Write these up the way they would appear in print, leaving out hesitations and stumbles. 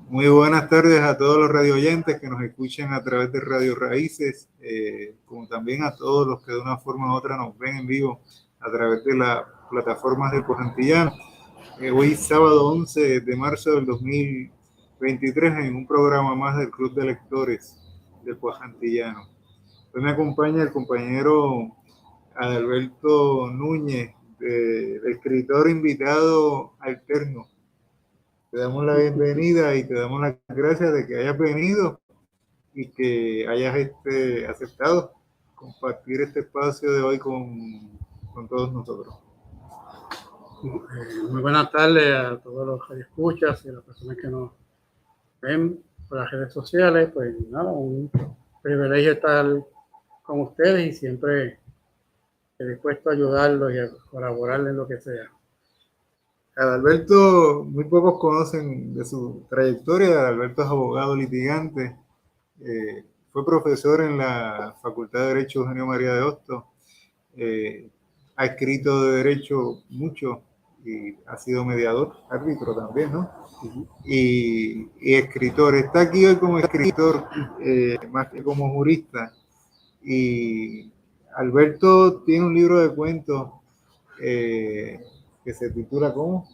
Muy buenas tardes a todos los radioyentes que nos escuchan a través de Radio Raíces, como también a todos los que de una forma u otra nos ven en vivo a través de las plataformas del Pojantillano. Hoy sábado 11 de marzo del 2023 en un programa más del Club de Lectores del Pojantillano. Hoy me acompaña el compañero Adalberto Núñez, de escritor invitado alterno. Te damos la bienvenida y te damos las gracias de que hayas venido y que hayas aceptado compartir este espacio de hoy con todos nosotros. Muy buenas tardes a todos los que escuchas y a las personas que nos ven por las redes sociales. Pues nada, un privilegio estar con ustedes y siempre dispuesto a ayudarlos y a colaborarles en lo que sea. Adalberto, muy pocos conocen de su trayectoria. Adalberto es abogado litigante, fue profesor en la Facultad de Derecho Eugenio María de Hostos, ha escrito de derecho mucho y ha sido mediador, árbitro también, ¿no? Y escritor. Está aquí hoy como escritor, más que como jurista. Y Alberto tiene un libro de cuentos que se titula ¿cómo?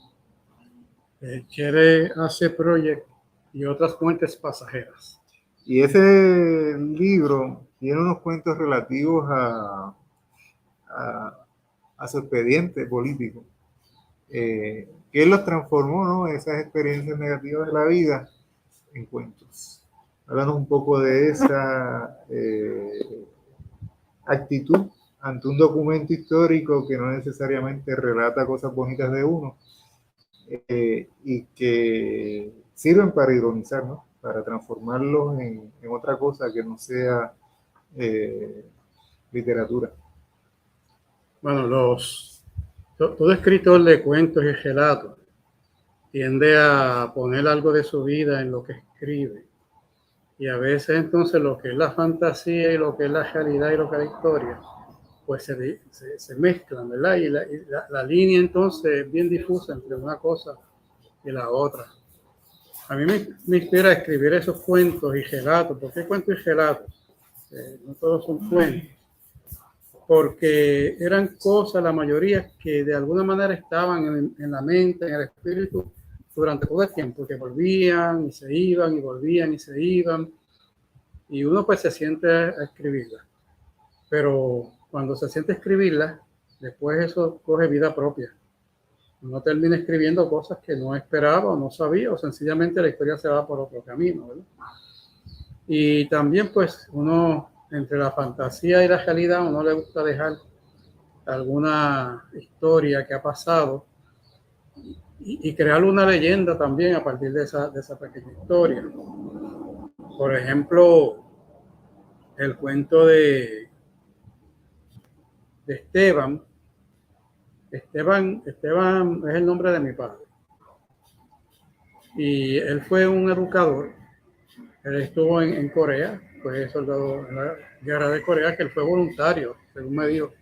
Quiere hacer Project y otras fuentes pasajeras. Y ese libro tiene unos cuentos relativos a su expediente político, que él los transformó, ¿no? Esas experiencias negativas de la vida en cuentos. Háblanos un poco de esa actitud ante un documento histórico que no necesariamente relata cosas bonitas de uno, y que sirven para ironizar, ¿no? Para transformarlos en otra cosa que no sea literatura. Bueno, todo escritor de cuentos y relatos tiende a poner algo de su vida en lo que escribe. Y a veces entonces lo que es la fantasía y lo que es la realidad y lo que es la historia, pues se mezclan, ¿verdad? Y la línea entonces es bien difusa entre una cosa y la otra. A mí me inspira escribir esos cuentos y relatos. ¿Por qué cuentos y relatos? No todos son cuentos. Porque eran cosas, la mayoría, que de alguna manera estaban en la mente, en el espíritu, durante todo el tiempo, que volvían y se iban y volvían y se iban. Y uno pues se siente a escribirla. Pero cuando se siente a escribirla, después eso coge vida propia. Uno termina escribiendo cosas que no esperaba o no sabía, o sencillamente la historia se va por otro camino, ¿verdad? Y también pues uno, entre la fantasía y la realidad, uno le gusta dejar alguna historia que ha pasado y crear una leyenda también a partir de esa pequeña historia. Por ejemplo, el cuento de Esteban. Esteban es el nombre de mi padre. Y él fue un educador. Él estuvo en Corea, fue soldado en la guerra de Corea, que él fue voluntario, según me dijo,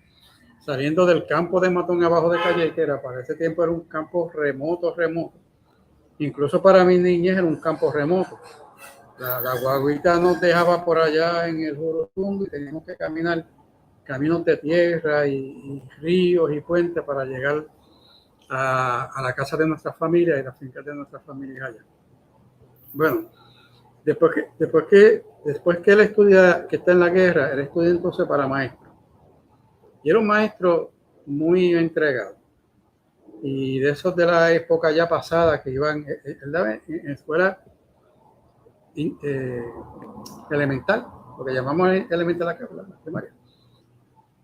saliendo del campo de Matón abajo de Calle, que era para ese tiempo era un campo remoto. Incluso para mi niñez era un campo remoto. La guaguita nos dejaba por allá en el Jurutungo y teníamos que caminar caminos de tierra y ríos y puentes para llegar a la casa de nuestra familia y las fincas de nuestras familias allá. Bueno, después que él estudia, que está en la guerra, él estudia entonces para maestro. Y era un maestro muy entregado. Y de esos de la época ya pasada que iban, él daba en escuela elemental, lo que llamamos elemental la primaria.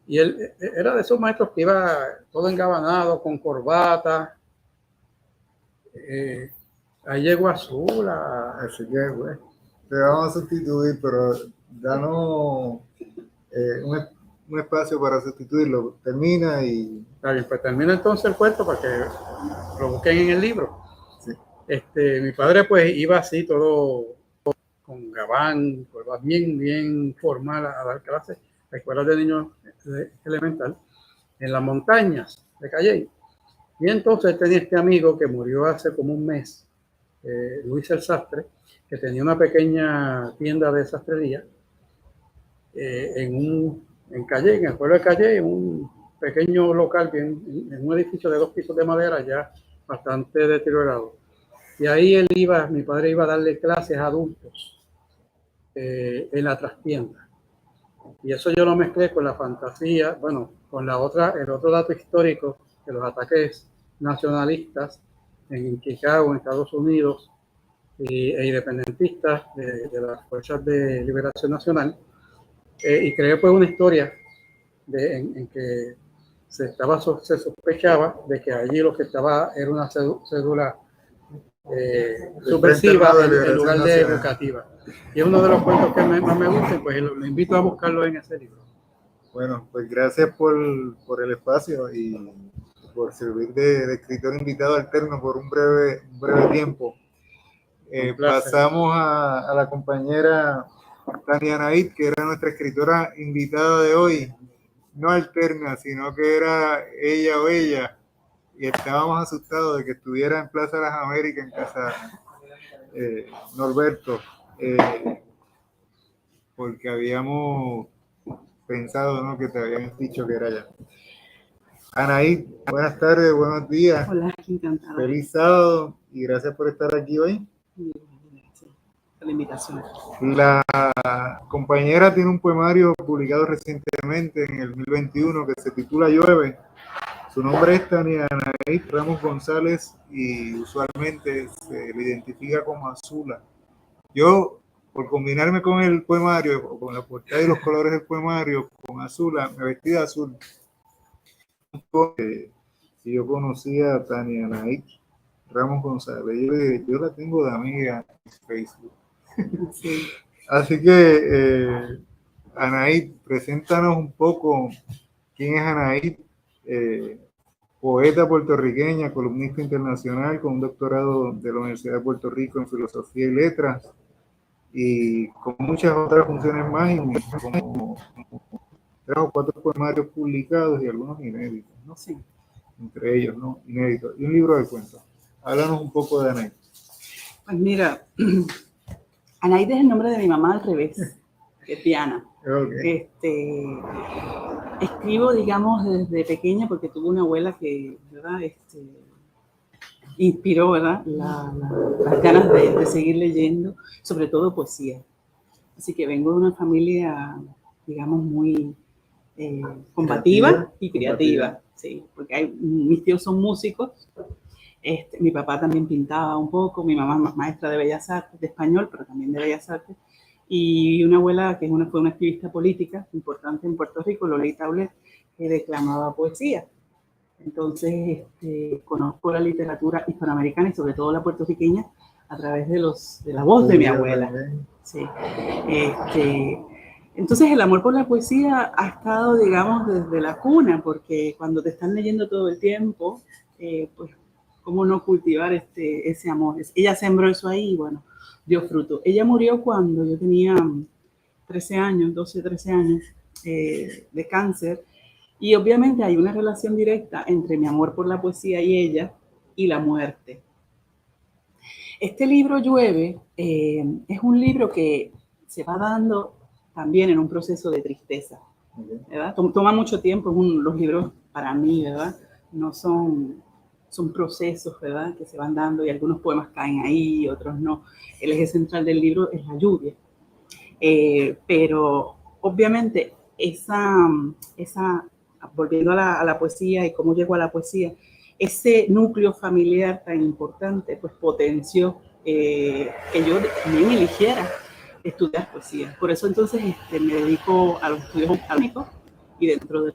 Y él era de esos maestros que iba todo engabanado, con corbata. Ahí llegó azul. Así que, bueno, te vamos a sustituir, pero danos un espacio para sustituirlo. Termina y... Está bien, pues termina entonces el cuento para que lo busquen en el libro. Sí. Mi padre pues iba así todo con gabán, corbata bien formal a dar clases a escuelas de niños elemental en las montañas de Calle. Y entonces tenía este amigo que murió hace como un mes, Luis el Sastre, que tenía una pequeña tienda de sastrería en Calle, en el pueblo de Calle, en un pequeño local, en un edificio de 2 pisos de madera ya bastante deteriorado. Y ahí mi padre iba a darle clases a adultos en la trastienda. Y eso yo lo mezclé con la fantasía, bueno, con el otro dato histórico de los ataques nacionalistas en Chicago, en Estados Unidos, e independentistas de las fuerzas de liberación nacional. Y creé pues una historia en que se sospechaba de que allí lo que estaba era una cédula subversiva en lugar de educativa. Y es uno de los cuentos que más me gustan, pues lo invito a buscarlo en ese libro. Bueno, pues gracias por el espacio y por servir de escritor invitado alterno por un breve tiempo. Pasamos a la compañera Tania Naid, que era nuestra escritora invitada de hoy, no alterna, sino que era ella o ella, y estábamos asustados de que estuviera en Plaza de las Américas, en casa Norberto, porque habíamos pensado, ¿no?, que te habían dicho que era ella. Anaí, buenas tardes, buenos días. Hola, encantada. Feliz sábado y gracias por estar aquí hoy. Gracias por la invitación. La compañera tiene un poemario publicado recientemente en el 2021 que se titula Llueve. Su nombre es Tania Anaí Ramos González y usualmente se le identifica como Azula. Yo, por combinarme con el poemario, o con la portada y los colores del poemario, con Azula, me vestí de azul. Si yo conocía a Tania Anaí Ramos González, yo la tengo de amiga en Facebook. Sí. Así que, Anaí, preséntanos un poco quién es Anaí, poeta puertorriqueña, columnista internacional con un doctorado de la Universidad de Puerto Rico en Filosofía y Letras y con muchas otras funciones más, y como 3 o 4 poemarios publicados y algunos inéditos, ¿no? Sí. Entre ellos, ¿no? Inéditos. Y un libro de cuentos. Háblanos un poco de Anaí. Pues mira, Anaíde es el nombre de mi mamá al revés, que es Diana. Okay. Escribo, digamos, desde pequeña porque tuve una abuela que, ¿verdad? Inspiró, ¿verdad? Las ganas de seguir leyendo, sobre todo poesía. Así que vengo de una familia, digamos, muy combativa y creativa. Sí, porque mis tíos son músicos. Mi papá también pintaba un poco, mi mamá es maestra de Bellas Artes, de español, pero también de Bellas Artes, y una abuela que fue una activista política importante en Puerto Rico, Lolita Aulet, que declamaba poesía. Entonces, conozco la literatura hispanoamericana y sobre todo la puertorriqueña a través de la voz de mi abuela. Sí. Entonces, el amor por la poesía ha estado, digamos, desde la cuna, porque cuando te están leyendo todo el tiempo, pues, ¿cómo no cultivar ese amor? Ella sembró eso ahí y, bueno, dio fruto. Ella murió cuando yo tenía 13 años, 12, 13 años, de cáncer. Y obviamente hay una relación directa entre mi amor por la poesía y ella y la muerte. Este libro Llueve es un libro que se va dando también en un proceso de tristeza, ¿verdad? Toma mucho tiempo, los libros para mí, ¿verdad? No son procesos, ¿verdad? Que se van dando y algunos poemas caen ahí, otros no. El eje central del libro es la lluvia. Pero obviamente volviendo a la poesía y cómo llego a la poesía, ese núcleo familiar tan importante, pues potenció que yo también eligiera estudiar poesía. Por eso entonces me dedico a los estudios académicos y dentro de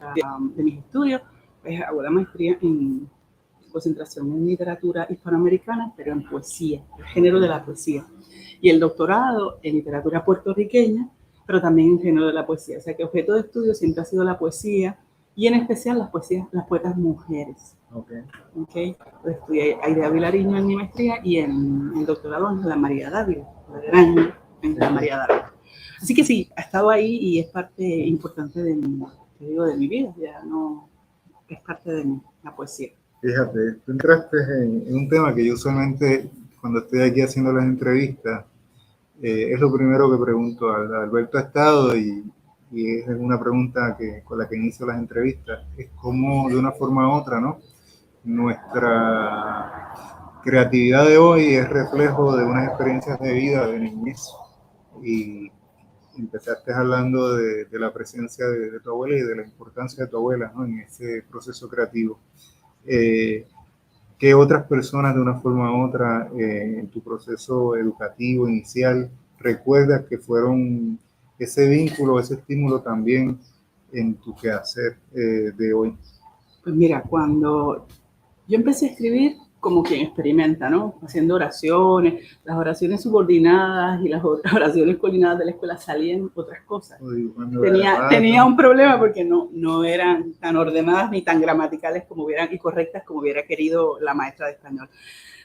mis estudios, pues hago la maestría en concentración en literatura hispanoamericana, pero en poesía, el género de la poesía. Y el doctorado en literatura puertorriqueña, pero también en género de la poesía. O sea que objeto de estudio siempre ha sido la poesía y en especial las poetas mujeres. Okay. Pues estudié Aide Vilariño en mi maestría y en el doctorado en la María Dávila, la gran la María Dávila. Así que sí, ha estado ahí y es parte importante de mi vida, ya no es parte de la poesía. Fíjate, tú entraste en un tema que yo usualmente cuando estoy aquí haciendo las entrevistas, es lo primero que pregunto. Alberto ha estado y es una pregunta con la que inicio las entrevistas, es cómo de una forma u otra, ¿no? Nuestra creatividad de hoy es reflejo de unas experiencias de vida de niñez. Y empezaste hablando de la presencia de tu abuela y de la importancia de tu abuela, ¿no? En ese proceso creativo. ¿Qué otras personas de una forma u otra en tu proceso educativo inicial recuerdas que fueron ese vínculo, ese estímulo también en tu quehacer de hoy? Pues mira, cuando yo empecé a escribir como quien experimenta, ¿no? Haciendo oraciones, las oraciones subordinadas y las oraciones coordinadas de la escuela salían otras cosas. Tenía un problema porque no eran tan ordenadas ni tan gramaticales como hubieran y correctas como hubiera querido la maestra de español.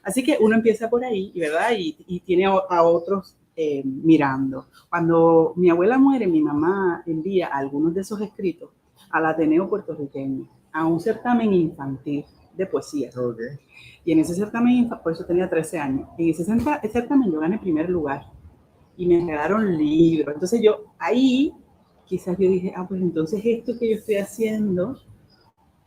Así que uno empieza por ahí, ¿verdad? Y tiene a otros mirando. Cuando mi abuela muere, mi mamá envía algunos de esos escritos al Ateneo puertorriqueño, a un certamen infantil de poesía. Okay. Y en ese certamen, por eso tenía 13 años, en ese certamen yo gané primer lugar y me regalaron libros. Entonces ahí quizás yo dije, pues entonces esto que yo estoy haciendo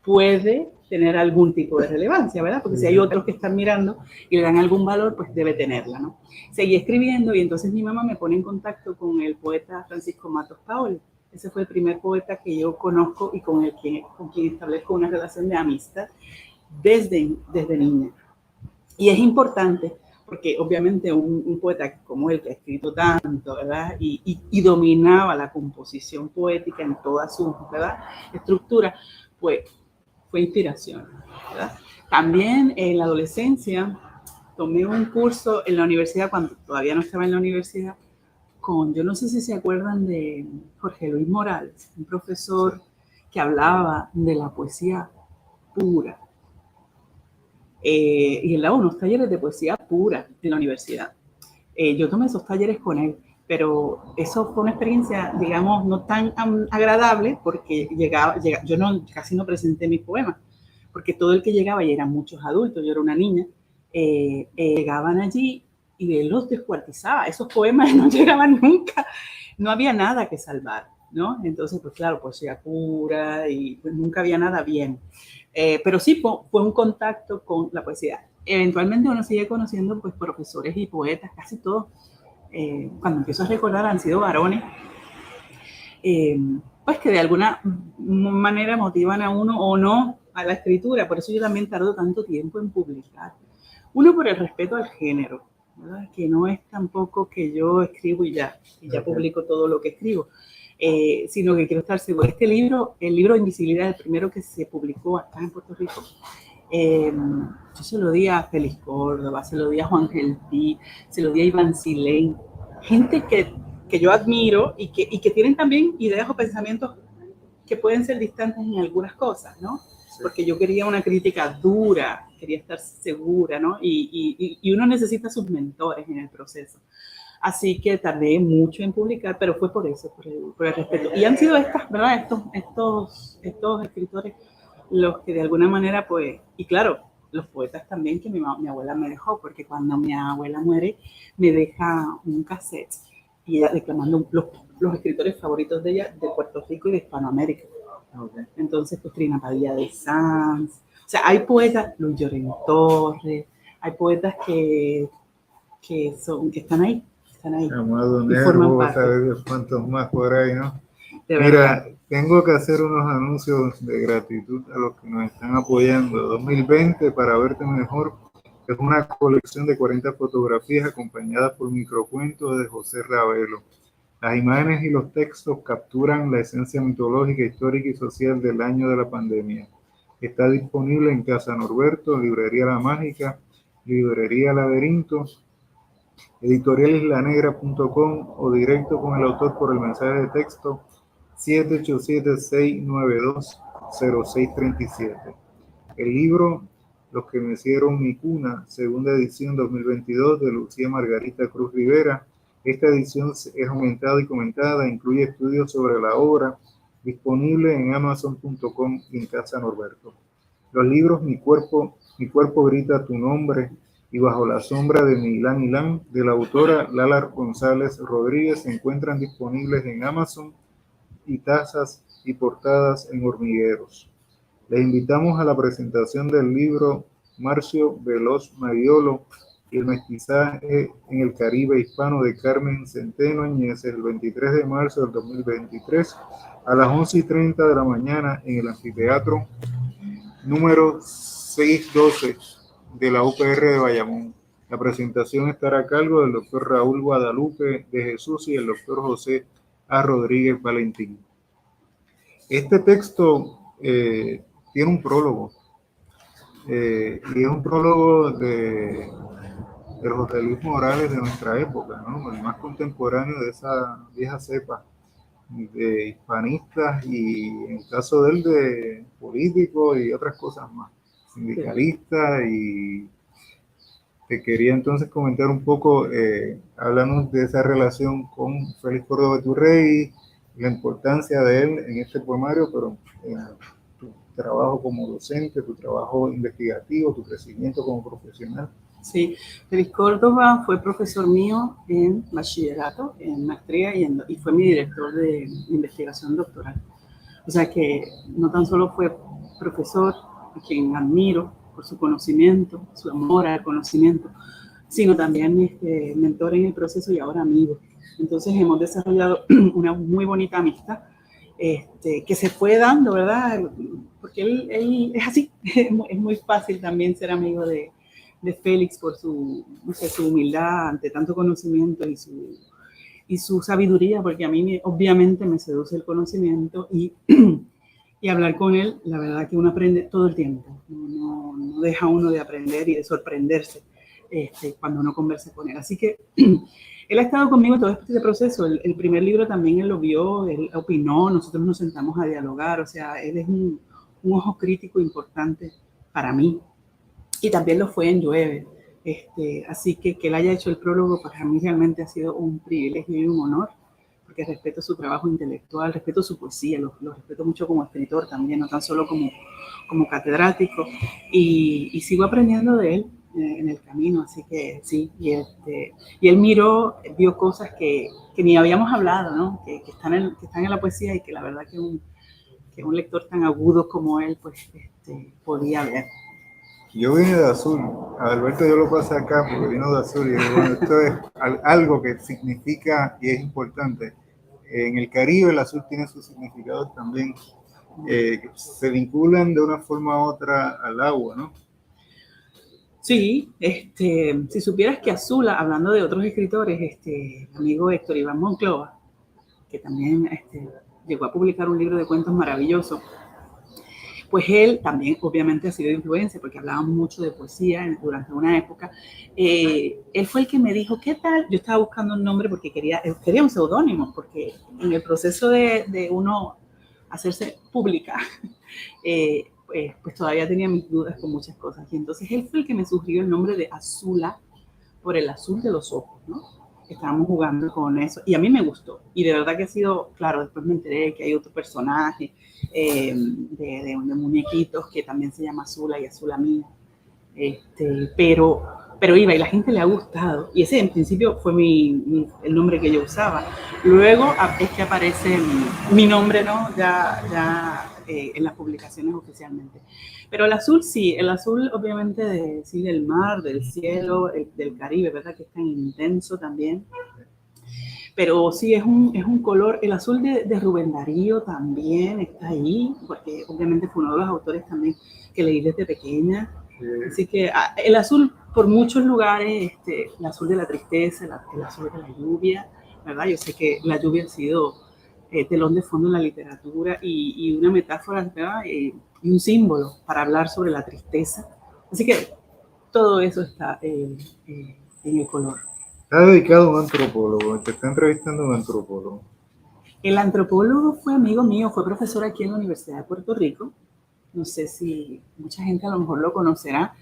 puede tener algún tipo de relevancia, ¿verdad? Porque si hay otros que están mirando y le dan algún valor, pues debe tenerla, ¿no? Seguí escribiendo y entonces mi mamá me pone en contacto con el poeta Francisco Matos Paoli. Ese fue el primer poeta que yo conozco y con quien establezco una relación de amistad desde niña. Y es importante porque obviamente un poeta como él que ha escrito tanto, ¿verdad? Y dominaba la composición poética en toda su, ¿verdad?, estructura, pues fue inspiración, ¿verdad? También en la adolescencia tomé un curso en la universidad, cuando todavía no estaba en la universidad, yo no sé si se acuerdan de Jorge Luis Morales, un profesor que hablaba de la poesía pura. Y él daba unos talleres de poesía pura en la universidad. Yo tomé esos talleres con él, pero eso fue una experiencia, digamos, no tan agradable porque yo casi no presenté mis poemas, porque todo el que llegaba, y eran muchos adultos, yo era una niña, llegaban allí y él los descuartizaba. Esos poemas no llegaban nunca, no había nada que salvar, ¿no? Entonces, pues claro, poesía pura y pues nunca había nada bien. Pero sí fue un contacto con la poesía. Eventualmente uno sigue conociendo pues profesores y poetas, casi todos, cuando empiezo a recordar, han sido varones, pues que de alguna manera motivan a uno o no a la escritura. Por eso yo también tardo tanto tiempo en publicar. Uno, por el respeto al género, ¿verdad? Que no es tampoco que yo escribo y ya publico todo lo que escribo, sino que quiero estar seguro. El libro Invisibilidad, el primero que se publicó acá en Puerto Rico, yo se lo di a Félix Córdoba, se lo di a Juan Gelpi, se lo di a Iván Silén, gente que yo admiro y que tienen también ideas o pensamientos que pueden ser distantes en algunas cosas, ¿no? Porque yo quería una crítica dura, quería estar segura, ¿no? Y uno necesita sus mentores en el proceso. Así que tardé mucho en publicar, pero fue por eso, por el respeto. Y han sido ¿verdad? Estos escritores los que de alguna manera, pues, y claro, los poetas también que mi abuela me dejó, porque cuando mi abuela muere, me deja un cassette y ella declamando los escritores favoritos de ella de Puerto Rico y de Hispanoamérica. Okay. Entonces, pues Trina Padilla de Sanz, o sea, hay poetas, Luis Llorén Torres, hay poetas que están ahí. Amado Nervo, sabes cuántos más por ahí, ¿no? Mira, tengo que hacer unos anuncios de gratitud a los que nos están apoyando. 2020 para verte mejor es una colección de 40 fotografías acompañadas por microcuentos de José Ravelo. Las imágenes y los textos capturan la esencia mitológica, histórica y social del año de la pandemia. Está disponible en Casa Norberto, Librería La Mágica, Librería Laberinto, editorialislanegra.com o directo con el autor por el mensaje de texto 787-692-0637. El libro Los que me hicieron mi cuna, segunda edición 2022 de Lucía Margarita Cruz Rivera. Esta edición es aumentada y comentada, incluye estudios sobre la obra, disponible en amazon.com y en Casa Norberto. Los libros Mi cuerpo grita tu nombre, y Bajo la sombra de Milán Milán, de la autora Lala González Rodríguez, se encuentran disponibles en Amazon y tazas y portadas en hormigueros. Les invitamos a la presentación del libro Marcio Veloz Mariolo y el mestizaje en el Caribe hispano de Carmen Centeno Añez el 23 de marzo del 2023 a las 11:30 de la mañana en el anfiteatro número 612 de la UPR de Bayamón. La presentación estará a cargo del doctor Raúl Guadalupe de Jesús y el doctor José A. Rodríguez Valentín. Este texto tiene un prólogo, y es un prólogo de José Luis Morales de nuestra época, ¿no? El más contemporáneo de esa vieja cepa de hispanistas y en el caso de él de políticos y otras cosas más, sindicalistas. Y te quería entonces comentar un poco, háblanos de esa relación con Félix Córdoba Iturrey, la importancia de él en este poemario, pero en tu trabajo como docente, tu trabajo investigativo, tu crecimiento como profesional. Sí, Félix Córdoba fue profesor mío en bachillerato, en maestría y fue mi director de investigación doctoral. O sea que no tan solo fue profesor, a quien admiro por su conocimiento, su amor al conocimiento, sino también mentor en el proceso y ahora amigo. Entonces hemos desarrollado una muy bonita amistad que se fue dando, ¿verdad? Porque él es así, es muy fácil también ser amigo de Félix por su, no sé, su humildad ante tanto conocimiento y su sabiduría, porque a mí obviamente me seduce el conocimiento y hablar con él, la verdad que uno aprende todo el tiempo, no deja uno de aprender y de sorprenderse cuando uno conversa con él. Así que él ha estado conmigo en todo este proceso. El primer libro también él lo vio, él opinó, nosotros nos sentamos a dialogar, o sea, él es un ojo crítico importante para mí. Y también lo fue en Llueve. Así que él haya hecho el prólogo para mí realmente ha sido un privilegio y un honor, porque respeto su trabajo intelectual, respeto su poesía, lo respeto mucho como escritor también, no tan solo como catedrático, y sigo aprendiendo de él en el camino, así que sí, y él vio cosas que ni habíamos hablado, ¿no? que están en la poesía y que la verdad que un lector tan agudo como él pues podía ver. Yo vine de azul, a Alberto yo lo pasé acá porque vino de azul y digo, bueno, esto es algo que significa y es importante. En el Caribe el azul tiene sus significados también, que se vinculan de una forma u otra al agua, ¿no? Sí, si supieras que Azula, hablando de otros escritores, amigo Héctor Iván Monclova, que también llegó a publicar un libro de cuentos maravilloso, pues él también obviamente ha sido de influencia porque hablábamos mucho de poesía durante una época. Él fue el que me dijo, ¿qué tal? Yo estaba buscando un nombre porque quería un seudónimo, porque en el proceso de uno hacerse pública, pues todavía tenía mis dudas con muchas cosas. Y entonces él fue el que me sugirió el nombre de Azula por el azul de los ojos, ¿no? Estábamos jugando con eso y a mí me gustó. Y de verdad que ha sido, claro, después me enteré que hay otro personaje de muñequitos que también se llama Azula y Azula Mía. Pero iba y la gente le ha gustado. Y ese en principio fue el nombre que yo usaba. Luego es que aparece mi nombre, ¿no? Ya en las publicaciones oficialmente. Pero el azul sí, el azul obviamente del mar, del cielo, del Caribe, ¿verdad? Que es tan intenso también. Pero sí, es un color, el azul de Rubén Darío también está ahí, porque obviamente fue uno de los autores también que leí desde pequeña. Así que el azul por muchos lugares, el azul de la tristeza, el azul de la lluvia, ¿verdad? Yo sé que la lluvia ha sido telón de fondo en la literatura y una metáfora, ¿verdad? Y un símbolo para hablar sobre la tristeza. Así que todo eso está en el color. Está dedicado a un antropólogo, te está entrevistando un antropólogo. El antropólogo fue amigo mío, fue profesor aquí en la Universidad de Puerto Rico. No sé si mucha gente a lo mejor lo conocerá,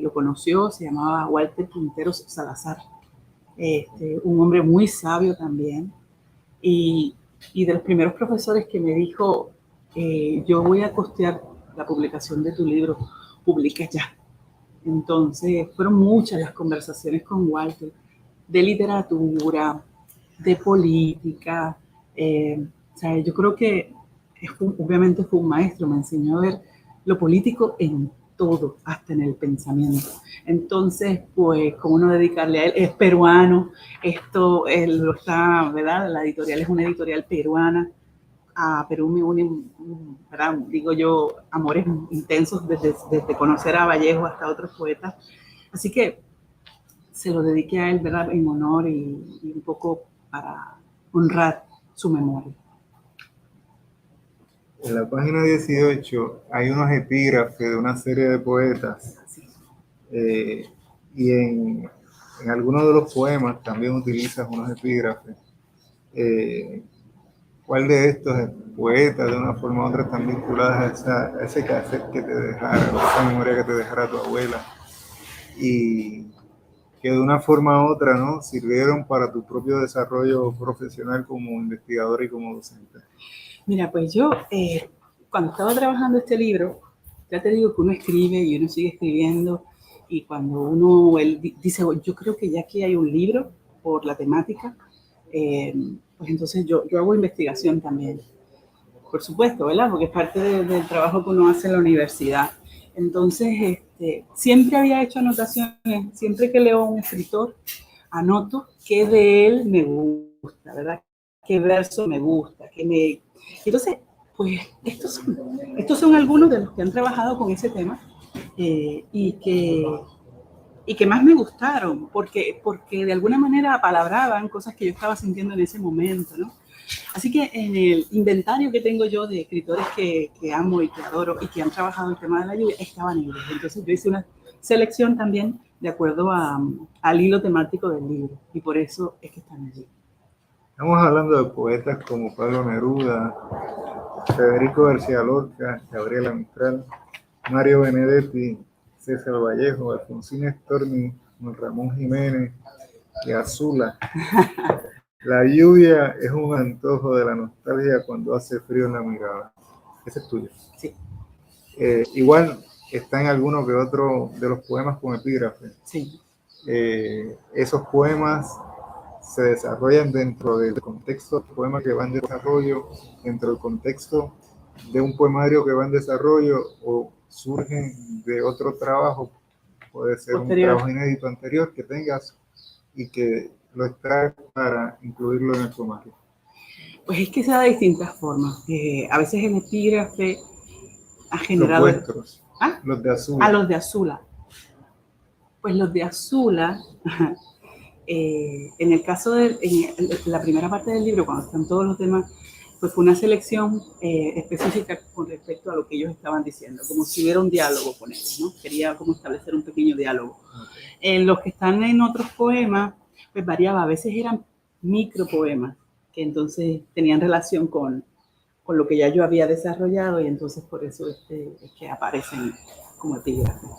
lo conoció, se llamaba Walter Quinteros Salazar, un hombre muy sabio también, y de los primeros profesores que me dijo, yo voy a costear la publicación de tu libro, publica ya. Entonces, fueron muchas las conversaciones con Walter de literatura, de política. O sea, yo creo que obviamente fue un maestro, me enseñó a ver lo político en todo, hasta en el pensamiento. Entonces, pues, ¿cómo no dedicarle a él? Es peruano, esto él lo está, ¿verdad? La editorial es una editorial peruana. A Perú me unen, ¿verdad? Digo yo, amores intensos desde conocer a Vallejo hasta otros poetas. Así que se lo dediqué a él, ¿verdad? En honor y un poco para honrar su memoria. En la página 18 hay unos epígrafes de una serie de poetas y en algunos de los poemas también utilizas unos epígrafes. ¿Cuál de estos poetas de una forma u otra están vinculadas a ese cassette que te dejara, a esa memoria que te dejara tu abuela? Y que de una forma u otra, ¿no?, sirvieron para tu propio desarrollo profesional como investigador y como docente. Mira, pues yo, cuando estaba trabajando este libro, ya te digo que uno escribe y uno sigue escribiendo, y cuando uno dice, yo creo que ya aquí hay un libro por la temática, pues entonces yo hago investigación también, por supuesto, ¿verdad? Porque es parte del trabajo que uno hace en la universidad. Entonces, siempre había hecho anotaciones, siempre que leo a un escritor, anoto qué de él me gusta, ¿verdad? Qué verso me gusta, Entonces, pues estos son algunos de los que han trabajado con ese tema y que más me gustaron, porque de alguna manera apalabraban cosas que yo estaba sintiendo en ese momento, ¿no? Así que en el inventario que tengo yo de escritores que amo y que adoro y que han trabajado el tema de la lluvia, estaban ellos. Entonces yo hice una selección también de acuerdo al hilo temático del libro, y por eso es que están allí. Estamos hablando de poetas como Pablo Neruda, Federico García Lorca, Gabriela Mistral, Mario Benedetti, César Vallejo, Alfonsín Storni, Ramón Jiménez y Azula. La lluvia es un antojo de la nostalgia cuando hace frío en la mirada. Ese es tuyo. Sí. Igual está en alguno que otro de los poemas con epígrafe. Sí. Esos poemas se desarrollan dentro del contexto del poema que va en desarrollo, dentro del contexto de un poemario que va en desarrollo, o surgen de otro trabajo, puede ser posterior, un trabajo inédito anterior que tengas y que lo extraes para incluirlo en el poemario. Pues es que se da de distintas formas. A veces el epígrafe ha generado... Los vuestros, ¿ah? Los de Azula. Los de Azula. Pues los de Azula... en el caso de la primera parte del libro, cuando están todos los temas, pues fue una selección específica con respecto a lo que ellos estaban diciendo, como si hubiera un diálogo con ellos, ¿no? Quería como establecer un pequeño diálogo. Los que están en otros poemas, pues variaba, a veces eran micropoemas, que entonces tenían relación con lo que ya yo había desarrollado, y entonces por eso es que aparecen como epígrafes.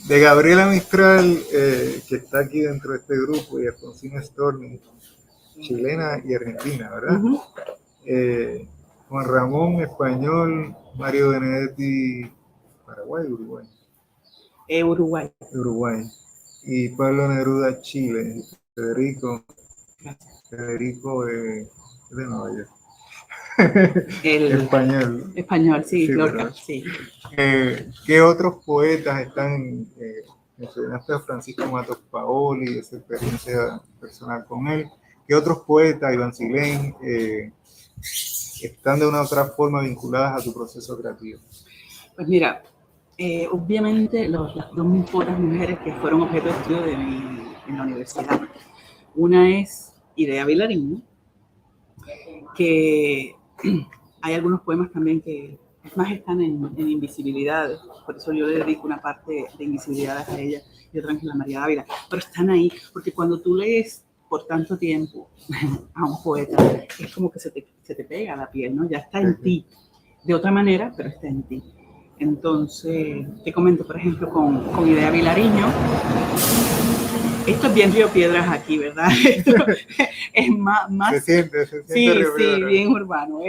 De Gabriela Mistral, que está aquí dentro de este grupo, y Alfonsín Storni, chilena y argentina, ¿verdad? Uh-huh. Juan Ramón, español, Mario Benedetti, Paraguay, Uruguay. Uruguay. Y Pablo Neruda, Chile. Federico de Nueva York. Español, sí, Lorca, sí. ¿Qué otros poetas están? Mencionaste a Francisco Matos Paoli, esa experiencia personal con él. ¿Qué otros poetas, Iván Silén, están de una otra forma vinculadas a tu proceso creativo? Pues mira, obviamente las dos poetas mujeres que fueron objeto de estudio en la universidad. Una es Idea Vilariño, que hay algunos poemas también que más están en Invisibilidades, por eso yo le dedico una parte de Invisibilidades a ella y otra a Ángela María Dávila, pero están ahí, porque cuando tú lees por tanto tiempo a un poeta, es como que se te pega a la piel, ¿no? Ya está en ti, de otra manera, pero está en ti. Entonces, te comento, por ejemplo, con Idea Vilariño. Esto es bien Río Piedras aquí, ¿verdad? Esto es más... Se siente sí, Río Piedras. Sí, bien urbano.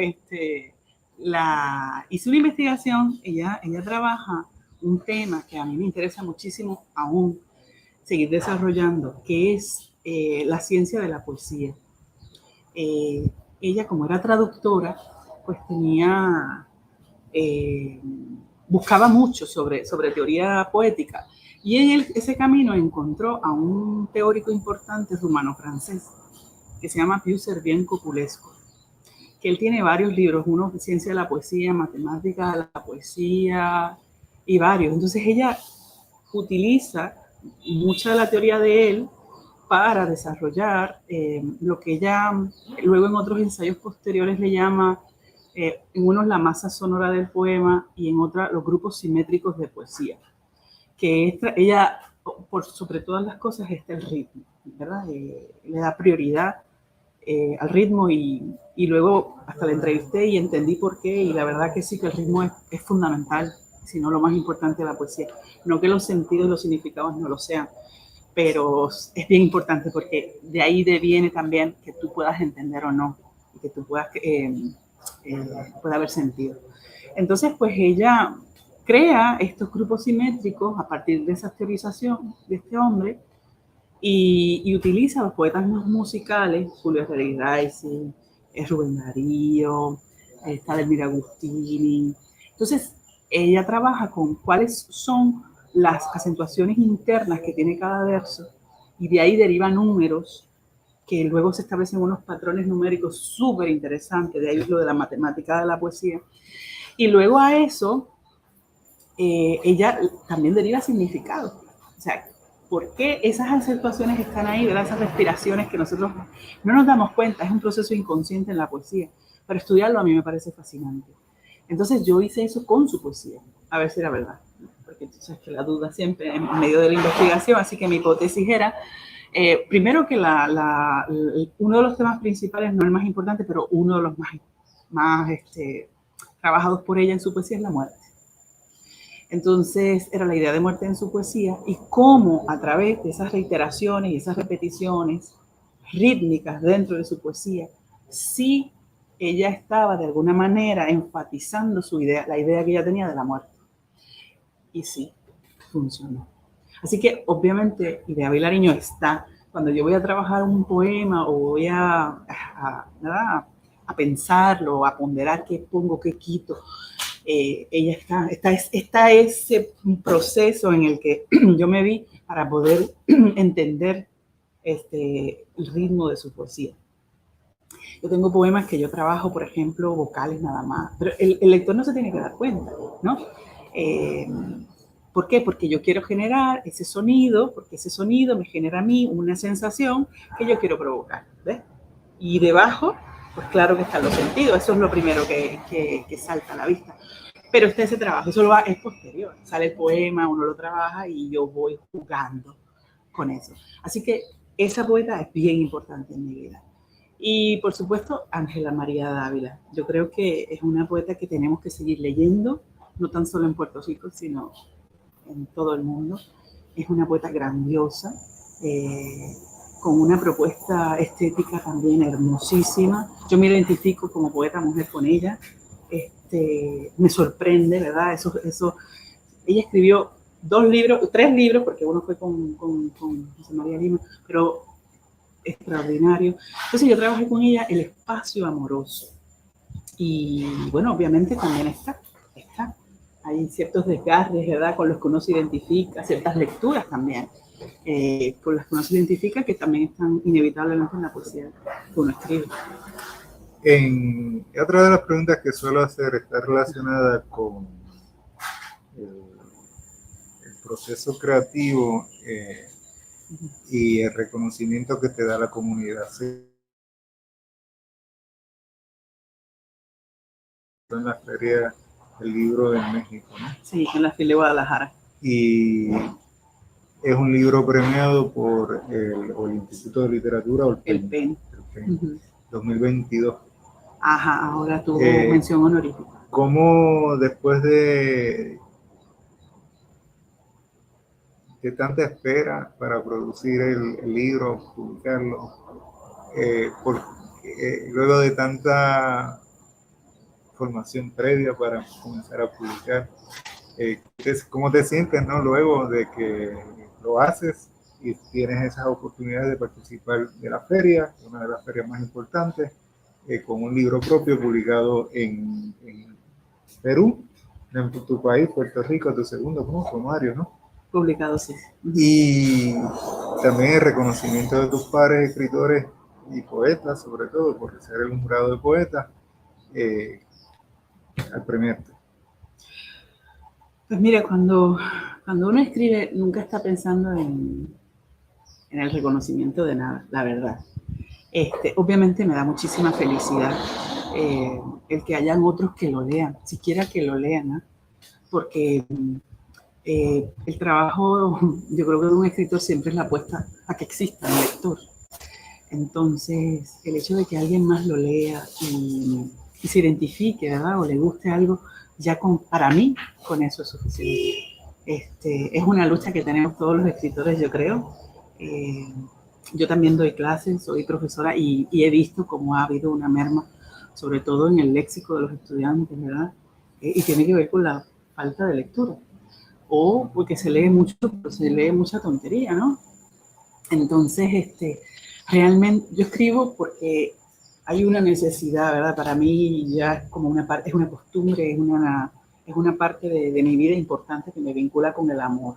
hice una investigación, ella trabaja un tema que a mí me interesa muchísimo aún seguir desarrollando, que es la ciencia de la poesía. Ella, como era traductora, pues buscaba mucho sobre teoría poética, y en ese camino encontró a un teórico importante rumano-francés que se llama Pius Servien Copulescu, que él tiene varios libros, uno de ciencia de la poesía, matemática de la poesía y varios. Entonces ella utiliza mucha de la teoría de él para desarrollar lo que ella luego en otros ensayos posteriores le llama, en unos la masa sonora del poema y en otra los grupos simétricos de poesía, que ella, sobre todas las cosas, está el ritmo, ¿verdad? Le da prioridad al ritmo, y luego hasta la entrevisté y entendí por qué, y la verdad que sí, que el ritmo es fundamental, si no lo más importante de la poesía. No que los sentidos y los significados no lo sean, pero es bien importante porque de ahí viene también que tú puedas entender o no, y que tú pueda haber sentido. Entonces, pues ella crea estos grupos simétricos a partir de esa teorización de este hombre, y utiliza los poetas musicales, Julio Religiosi, Rubén Darío, está Delmira Agustini. Entonces, ella trabaja con cuáles son las acentuaciones internas que tiene cada verso, y de ahí deriva números que luego se establecen unos patrones numéricos súper interesantes, de ahí lo de la matemática de la poesía. Y luego a eso, ella también deriva significado. O sea, ¿por qué esas acentuaciones están ahí, ¿verdad? Esas respiraciones que nosotros no nos damos cuenta? Es un proceso inconsciente en la poesía. Pero estudiarlo a mí me parece fascinante. Entonces yo hice eso con su poesía, a ver si era verdad, porque tú sabes que la duda siempre en medio de la investigación. Así que mi hipótesis era, primero, que uno de los temas principales, no el más importante, pero uno de los más trabajados por ella en su poesía, es la muerte. Entonces era la idea de muerte en su poesía, y cómo a través de esas reiteraciones y esas repeticiones rítmicas dentro de su poesía, sí ella estaba de alguna manera enfatizando su idea, la idea que ella tenía de la muerte. Y sí, funcionó. Así que obviamente Idea Vilariño está, cuando yo voy a trabajar un poema o voy a pensarlo, a ponderar qué pongo, qué quito, ella está ese proceso en el que yo me vi para poder entender el ritmo de su poesía. Yo tengo poemas que yo trabajo, por ejemplo, vocales nada más, pero el lector no se tiene que dar cuenta, ¿no? ¿Por qué? Porque yo quiero generar ese sonido, porque ese sonido me genera a mí una sensación que yo quiero provocar, ¿ves? Y debajo, pues claro que están los sentidos, eso es lo primero que salta a la vista. Pero está ese trabajo, eso es posterior. Sale el poema, uno lo trabaja y yo voy jugando con eso. Así que esa poeta es bien importante en mi vida. Y por supuesto, Ángela María Dávila. Yo creo que es una poeta que tenemos que seguir leyendo, no tan solo en Puerto Rico, sino en todo el mundo. Es una poeta grandiosa, con una propuesta estética también hermosísima. Yo me identifico como poeta mujer con ella. Me sorprende, ¿verdad? Eso. Ella escribió 3 libros, porque uno fue con José María Lima, pero extraordinario. Entonces yo trabajé con ella el espacio amoroso. Y bueno, obviamente también está. Hay ciertos desgarres, ¿verdad?, con los que uno se identifica, ciertas lecturas también, con las que uno se identifica, que también están inevitablemente en la poesía que uno escribe. Otra de las preguntas que suelo hacer está relacionada con el proceso creativo y el reconocimiento que te da la comunidad. En la Feria del Libro de México, ¿no? Sí, en la FIL de Guadalajara. Y es un libro premiado por el Instituto de Literatura, o el PEN. 2022. Ajá, ahora tuvo mención honorífica. ¿Cómo después de tanta espera para producir el libro, publicarlo, luego de tanta formación previa para comenzar a publicar. ¿Cómo te sientes, no? Luego de que lo haces y tienes esas oportunidades de participar de la feria, una de las ferias más importantes, con un libro propio publicado en Perú, en tu país, Puerto Rico, tu segundo poemario, ¿no? Publicado, sí. Y también el reconocimiento de tus pares, escritores y poetas, sobre todo, por ser el jurado de poetas, al premiarte. Pues mira, cuando uno escribe, nunca está pensando en el reconocimiento de nada, la verdad. Obviamente me da muchísima felicidad el que hayan otros que lo lean, siquiera que lo lean, ¿no? Porque el trabajo, yo creo que de un escritor siempre es la apuesta a que exista un lector. Entonces, el hecho de que alguien más lo lea y se identifique, ¿verdad? O le guste algo, ya para mí, con eso es suficiente. Es una lucha que tenemos todos los escritores, yo creo. Yo también doy clases, soy profesora y he visto cómo ha habido una merma, sobre todo en el léxico de los estudiantes, ¿verdad? Y tiene que ver con la falta de lectura. O porque se lee mucho, pero se lee mucha tontería, ¿no? Entonces, realmente yo escribo porque hay una necesidad, ¿verdad? Para mí ya es como es una costumbre, es una parte de mi vida importante que me vincula con el amor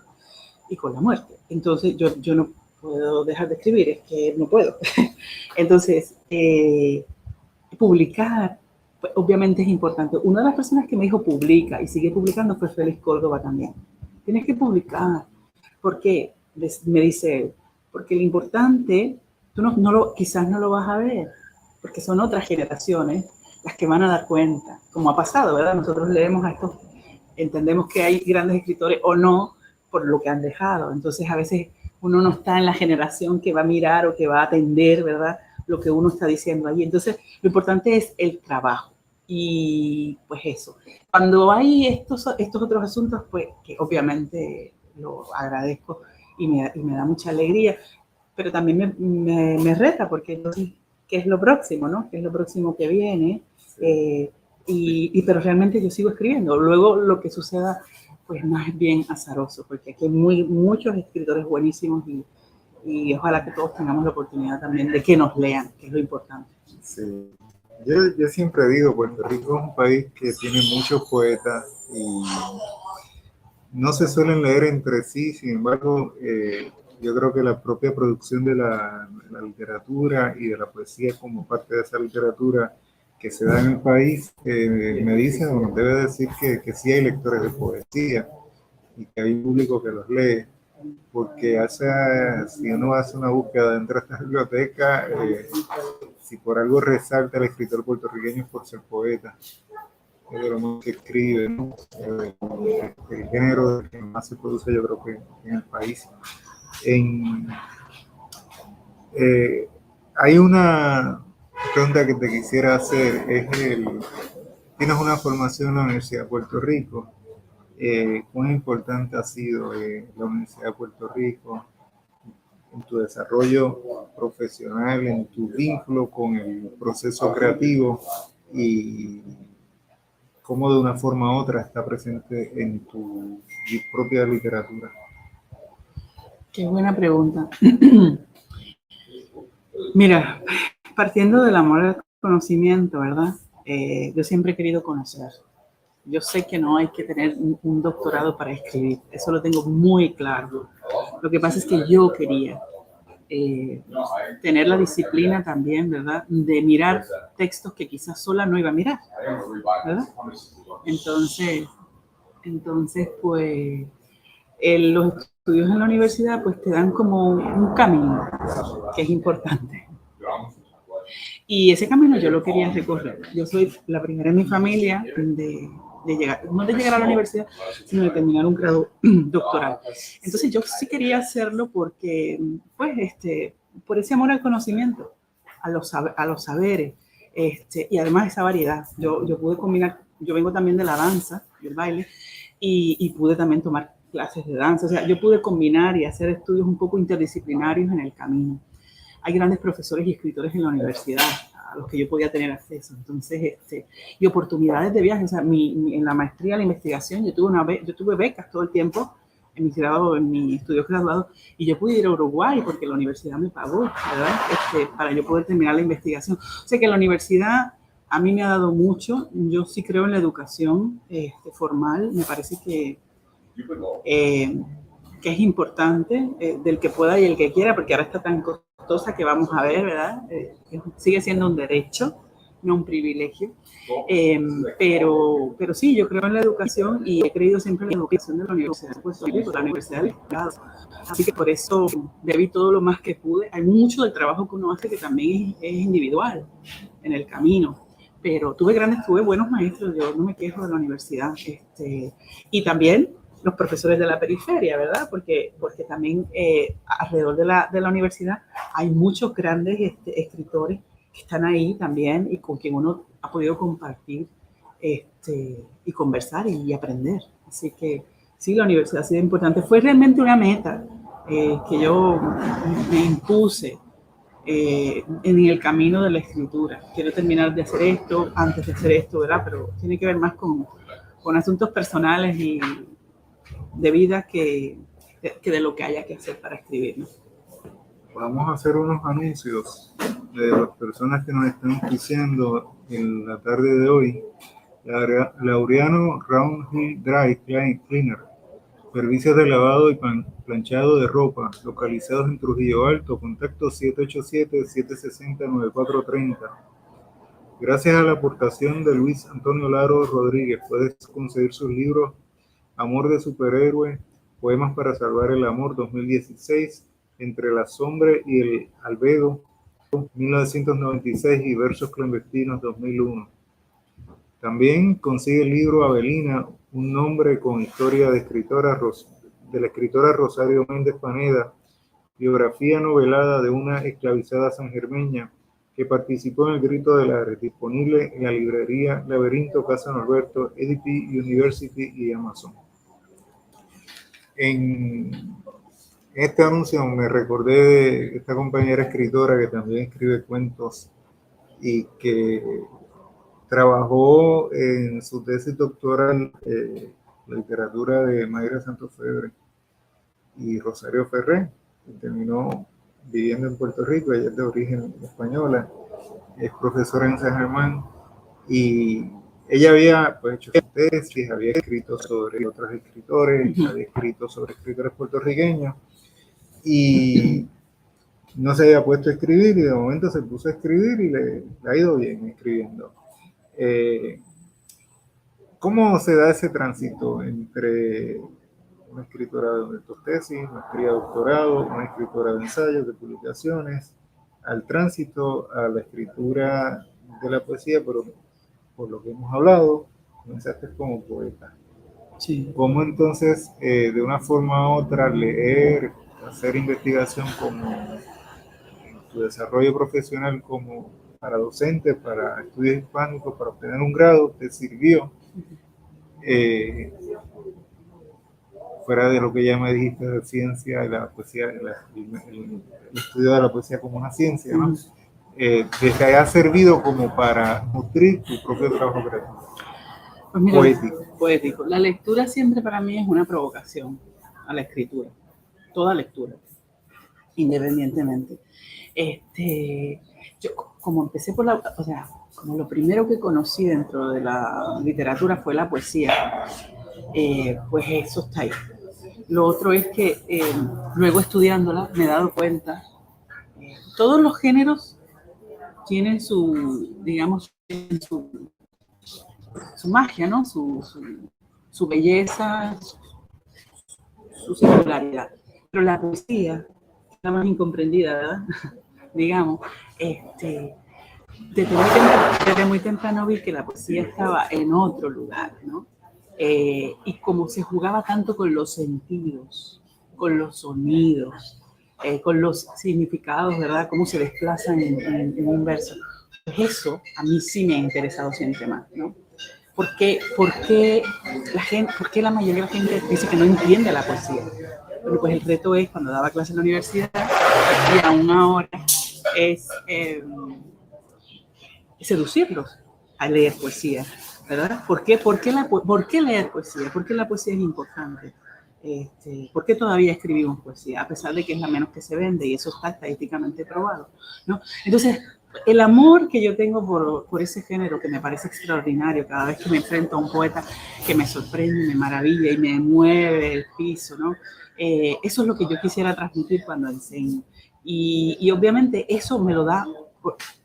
y con la muerte. Entonces, yo no puedo dejar de escribir, es que no puedo. Entonces, publicar, pues, obviamente es importante. Una de las personas que me dijo publica y sigue publicando fue Félix Córdoba también. Tienes que publicar. ¿Por qué? Me dice él. Porque lo importante, tú quizás no lo vas a ver, porque son otras generaciones las que van a dar cuenta, como ha pasado, ¿verdad? Nosotros leemos a estos, entendemos que hay grandes escritores o no, por lo que han dejado. Entonces, a veces uno no está en la generación que va a mirar o que va a atender, ¿verdad?, lo que uno está diciendo allí. Entonces, lo importante es el trabajo. Y pues eso. Cuando hay estos otros asuntos, pues que obviamente lo agradezco y me da mucha alegría, pero también me reta, porque entonces, ¿qué es lo próximo, no? ¿Qué es lo próximo que viene? Pero realmente yo sigo escribiendo. Luego lo que suceda, pues más bien azaroso, porque aquí hay muchos escritores buenísimos y ojalá que todos tengamos la oportunidad también de que nos lean, que es lo importante. Sí. Yo siempre digo, Puerto Rico es un país que tiene muchos poetas y no se suelen leer entre sí, sin embargo, yo creo que la propia producción de la literatura y de la poesía como parte de esa literatura que se da en el país, me dice o nos debe decir que sí hay lectores de poesía y que hay un público que los lee, porque si uno hace una búsqueda dentro de esta biblioteca, si por algo resalta el escritor puertorriqueño es por ser poeta, es de lo más que escribe, ¿no? El género que más se produce, yo creo que en el país. Hay una pregunta que te quisiera hacer, tienes una formación en la Universidad de Puerto Rico. ¿Cuán importante ha sido la Universidad de Puerto Rico en tu desarrollo profesional, en tu vínculo con el proceso creativo y cómo de una forma u otra está presente en tu propia literatura? Qué buena pregunta. Mira, partiendo del amor al conocimiento, ¿verdad? Yo siempre he querido conocer. Yo sé que no hay que tener un doctorado para escribir, eso lo tengo muy claro. Lo que pasa es que yo quería tener la disciplina también, ¿verdad?, de mirar textos que quizás sola no iba a mirar, ¿verdad? Entonces pues, los estudios en la universidad pues te dan como un camino que es importante. Y ese camino yo lo quería recorrer. Yo soy la primera en mi familia de llegar, no de llegar a la universidad, sino de terminar un grado doctoral. Entonces yo sí quería hacerlo porque, pues, por ese amor al conocimiento, a los saberes, y además esa variedad. Yo pude combinar, yo vengo también de la danza, del baile, y pude también tomar clases de danza. O sea, yo pude combinar y hacer estudios un poco interdisciplinarios en el camino. hay grandes profesores y escritores en la universidad a los que yo podía tener acceso. Entonces, y oportunidades de viaje. O sea, en la maestría, la investigación, yo tuve becas todo el tiempo en mi grado, en mi estudio graduado, y yo pude ir a Uruguay porque la universidad me pagó, ¿verdad? Para yo poder terminar la investigación. O sea que la universidad a mí me ha dado mucho. Yo sí creo en la educación formal. Me parece que es importante, del que pueda y el que quiera, porque ahora está tan costosa que vamos a ver, ¿verdad? Sigue siendo un derecho, no un privilegio. Pero sí, yo creo en la educación y he creído siempre en la educación de la universidad de Puerto Rico, la Universidad del Estado. Así que por eso debí todo lo más que pude. Hay mucho del trabajo que uno hace que también es individual en el camino. Pero tuve buenos maestros, yo no me quejo de la universidad. Y también los profesores de la periferia, ¿verdad? Porque también alrededor de la universidad hay muchos grandes escritores que están ahí también y con quien uno ha podido compartir y conversar y aprender. Así que sí, la universidad ha sido importante. Fue realmente una meta que yo me impuse en el camino de la escritura. Quiero terminar de hacer esto antes de hacer esto, ¿verdad? Pero tiene que ver más con asuntos personales y de vida que de lo que haya que hacer para escribir, ¿no? Vamos a hacer unos anuncios de las personas que nos están escuchando en la tarde de hoy. Laureano Roundhill Dry Cleaner, servicios de lavado y planchado de ropa, localizados en Trujillo Alto, contacto 787-760-9430. Gracias a la aportación de Luis Antonio Laro Rodríguez, puedes conseguir sus libros Amor de Superhéroe, Poemas para Salvar el Amor 2016, Entre la Sombra y el Albedo 1996 y Versos Clandestinos 2001. También consigue el libro Avelina, un nombre con historia de la escritora Rosario Méndez Paneda, biografía novelada de una esclavizada sangermeña que participó en el Grito del Aire, disponible en la librería Laberinto, Casa Norberto, EDP University y Amazon. En este anuncio me recordé de esta compañera escritora que también escribe cuentos y que trabajó en su tesis doctoral literatura de Mayra Santos Febre y Rosario Ferré, que terminó viviendo en Puerto Rico. Ella es de origen española, es profesora en San Germán y ella había hecho tesis, había escrito sobre otros escritores, había escrito sobre escritores puertorriqueños y no se había puesto a escribir y de momento se puso a escribir y le ha ido bien escribiendo. ¿Cómo se da ese tránsito entre una escritora de tesis, una escritora de doctorado, una escritora de ensayos, de publicaciones, al tránsito a la escritura de la poesía? Pero por lo que hemos hablado, comenzaste como poeta. Sí. ¿Cómo entonces, de una forma u otra, leer, hacer investigación como en tu desarrollo profesional como para docente, para estudios hispánicos, para obtener un grado, te sirvió, fuera de lo que ya me dijiste de ciencia, de la poesía, el estudio de la poesía como una ciencia, ¿no? ¿Te haya servido como para nutrir tu propio trabajo creativo? Pues mira, poético. La lectura siempre para mí es una provocación a la escritura, toda lectura, independientemente. Yo como empecé como lo primero que conocí dentro de la literatura fue la poesía, pues eso está ahí. Lo otro es que luego estudiándola me he dado cuenta, todos los géneros tienen su, digamos, su magia, ¿no? Su belleza, su singularidad. Pero la poesía, la más incomprendida, ¿verdad? Digamos, desde muy temprano vi que la poesía estaba en otro lugar, ¿no? Y como se jugaba tanto con los sentidos, con los sonidos, con los significados, ¿verdad? Cómo se desplazan en un verso. Pues eso a mí sí me ha interesado siempre más, ¿no? ¿Por qué la mayoría de la gente dice que no entiende la poesía? Bueno, pues el reto es, cuando daba clase en la universidad, hacía una hora es seducirlos a leer poesía, ¿verdad? ¿Por qué leer poesía? ¿Por qué la poesía es importante? ¿Por qué todavía escribimos poesía? A pesar de que es la menos que se vende y eso está estadísticamente probado, ¿no? Entonces, el amor que yo tengo por ese género que me parece extraordinario cada vez que me enfrento a un poeta que me sorprende, me maravilla y me mueve el piso, ¿no? Eso es lo que yo quisiera transmitir cuando enseño. Y obviamente eso me lo da,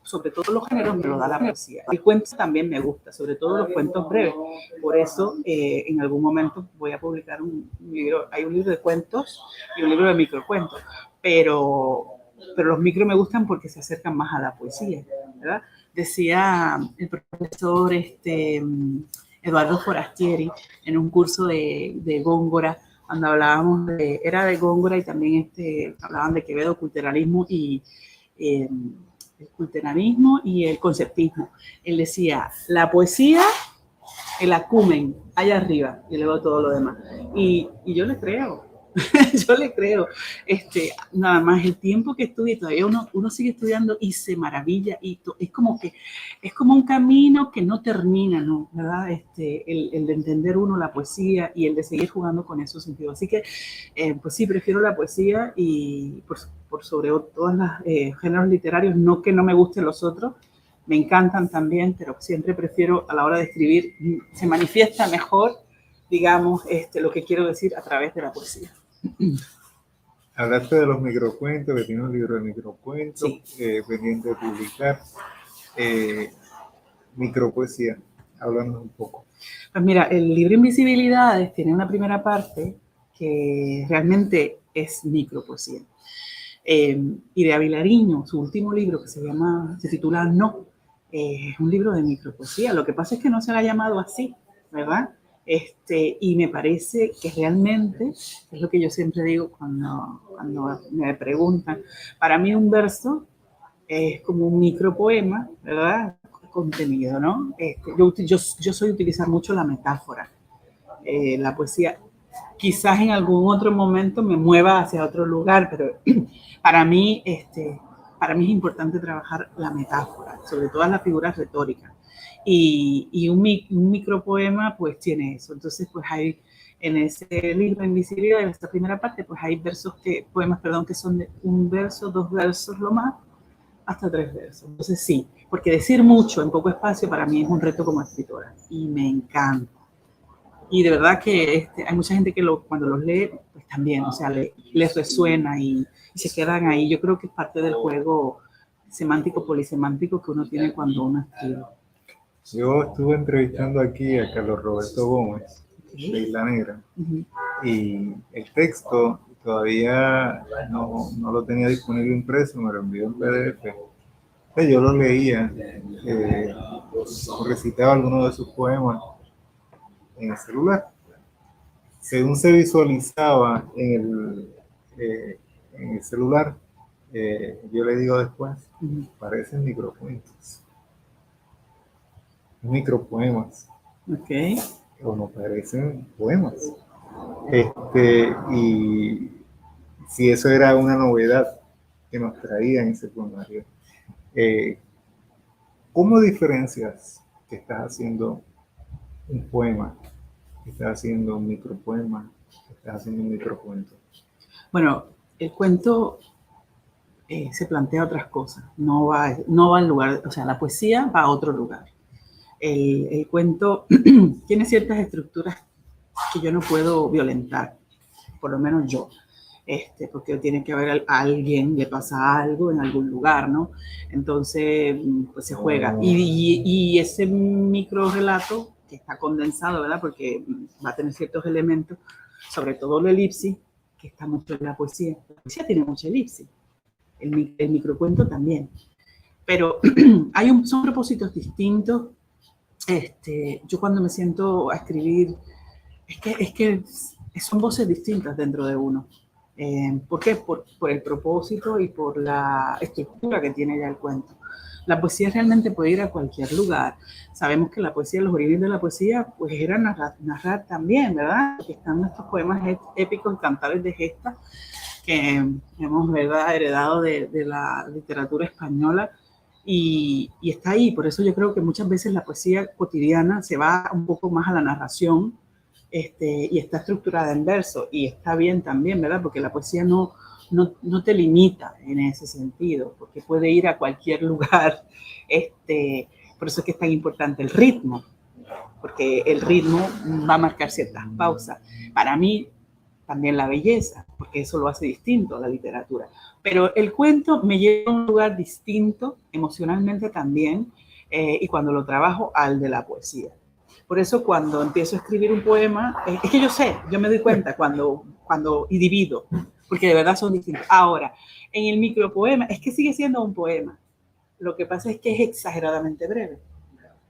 sobre todo los géneros, me lo da la poesía. El cuento también me gusta, sobre todo los cuentos breves. Por eso, en algún momento voy a publicar un libro. Hay un libro de cuentos y un libro de microcuentos, pero los micro me gustan porque se acercan más a la poesía, ¿verdad? Decía el profesor Eduardo Forastieri en un curso de Góngora, cuando hablábamos era de Góngora y también hablaban de Quevedo, culturalismo y el culturalismo y el conceptismo. Él decía, la poesía, el acumen, allá arriba, y luego todo lo demás. Y yo le creo. Yo le creo, nada más el tiempo que estudie, todavía uno sigue estudiando y se maravilla, y es como un camino que no termina, ¿no? ¿Verdad? El de entender uno la poesía y el de seguir jugando con esos sentidos. Así que, pues sí, prefiero la poesía y por sobre todos los géneros literarios, no que no me gusten los otros, me encantan también, pero siempre prefiero a la hora de escribir, se manifiesta mejor, digamos, lo que quiero decir a través de la poesía. Hablaste de los microcuentos, que tiene un libro de microcuentos, sí, pendiente de publicar. Micropoesía, háblanos un poco. Pues mira, el libro Invisibilidades tiene una primera parte que realmente es micropoesía. Y de Avilariño, su último libro que se titula No, es un libro de micropoesía. Lo que pasa es que no se le ha llamado así, ¿verdad? Y me parece que realmente, es lo que yo siempre digo cuando me preguntan, para mí un verso es como un micropoema, ¿verdad? Contenido, ¿no? Yo soy utilizar mucho la metáfora. La poesía quizás en algún otro momento me mueva hacia otro lugar, pero para mí es importante trabajar la metáfora, sobre todo las figuras retóricas. Y un micropoema pues tiene eso. Entonces pues hay en ese libro Invisibilidad, en esta primera parte, pues hay poemas que son de un verso, 2 versos lo más, hasta 3 versos. Entonces sí, porque decir mucho en poco espacio para mí es un reto como escritora y me encanta. Y de verdad que hay mucha gente que cuando los lee, pues también, o sea, les resuena y se quedan ahí. Yo creo que es parte del juego semántico, polisemántico que uno tiene cuando uno escribe. Yo estuve entrevistando aquí a Carlos Roberto Gómez, de Isla Negra, y el texto todavía no lo tenía disponible impreso, me lo envió en PDF. Yo lo leía, recitaba algunos de sus poemas en el celular. Según se visualizaba en el celular, yo le digo después, parecen microcuentos. Micropoemas. Okay. O no parecen poemas. Y si eso era una novedad que nos traía en ese poemario. ¿Cómo diferencias que estás haciendo un poema, que estás haciendo un micropoema, que estás haciendo un microcuento? Bueno, el cuento se plantea otras cosas, no va al lugar, o sea, la poesía va a otro lugar. El cuento tiene ciertas estructuras que yo no puedo violentar, por lo menos yo, porque tiene que haber a alguien, le pasa algo en algún lugar, ¿no? Entonces, pues se juega. Y ese micro relato, que está condensado, ¿verdad? Porque va a tener ciertos elementos, sobre todo la elipsis, que está mucho en la poesía. La poesía tiene mucha elipsis, el microcuento también. Pero son propósitos distintos. Yo cuando me siento a escribir, es que son voces distintas dentro de uno. ¿Por qué? Por el propósito y por la estructura que tiene ya el cuento. La poesía realmente puede ir a cualquier lugar. Sabemos que la poesía, los orígenes de la poesía, pues era narrar también, ¿verdad? Porque están nuestros poemas épicos, cantares de gesta, que hemos, ¿verdad?, heredado de la literatura española y está ahí. Por eso yo creo que muchas veces la poesía cotidiana se va un poco más a la narración y está estructurada en verso y está bien también, ¿verdad? Porque la poesía no te limita en ese sentido, porque puede ir a cualquier lugar. Por eso es que es tan importante el ritmo, porque el ritmo va a marcar ciertas pausas. Para mí, también la belleza, porque eso lo hace distinto a la literatura. Pero el cuento me lleva a un lugar distinto, emocionalmente también, y cuando lo trabajo, al de la poesía. Por eso cuando empiezo a escribir un poema, es que yo me doy cuenta y divido, porque de verdad son distintos. Ahora, en el micropoema, es que sigue siendo un poema. Lo que pasa es que es exageradamente breve.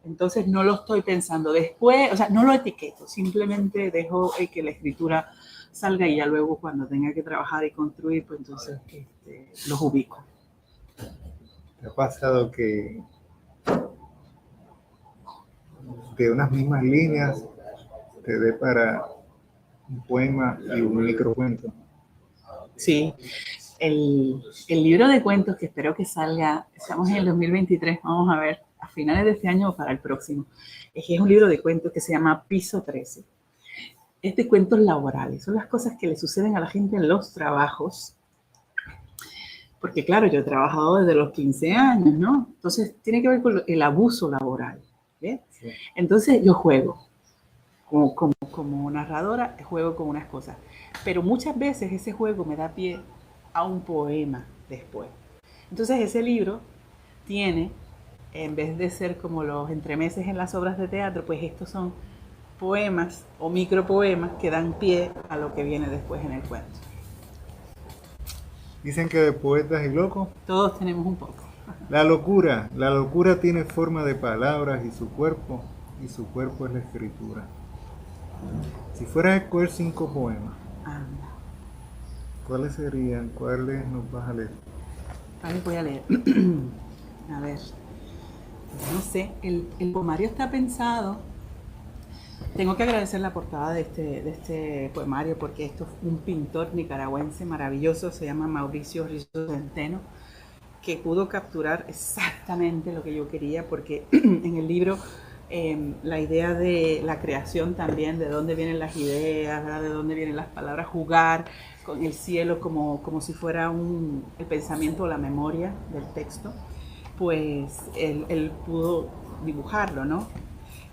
Entonces no lo estoy pensando después, o sea, no lo etiqueto, simplemente dejo que la escritura salga y ya luego cuando tenga que trabajar y construir, pues entonces los ubico. ¿Te ha pasado que de unas mismas líneas te dé para un poema y un microcuento? Sí, el libro de cuentos que espero que salga, estamos en el 2023, vamos a ver, a finales de este año o para el próximo, es un libro de cuentos que se llama Piso 13. Es de cuentos laborales, son las cosas que le suceden a la gente en los trabajos, porque claro, yo he trabajado desde los 15 años, ¿no? Entonces tiene que ver con el abuso laboral, ¿ves? Sí. Entonces yo juego, como narradora, juego con unas cosas, pero muchas veces ese juego me da pie a un poema después. Entonces ese libro tiene, en vez de ser como los entremeses en las obras de teatro, pues estos son poemas o micropoemas que dan pie a lo que viene después en el cuento. Dicen que de poetas y locos todos tenemos un poco. La locura tiene forma de palabras y su cuerpo es la escritura. Si fueras a escoger 5 poemas, ¿cuáles serían? ¿Cuáles nos vas a leer? ¿Cuáles voy a leer? A ver, no sé, el poemario está pensado. Tengo que agradecer la portada de este poemario porque esto es un pintor nicaragüense maravilloso, se llama Mauricio Rizzo Centeno, que pudo capturar exactamente lo que yo quería, porque en el libro la idea de la creación también, de dónde vienen las ideas, ¿verdad? De dónde vienen las palabras, jugar con el cielo como si fuera el pensamiento o la memoria del texto, pues él pudo dibujarlo, ¿no?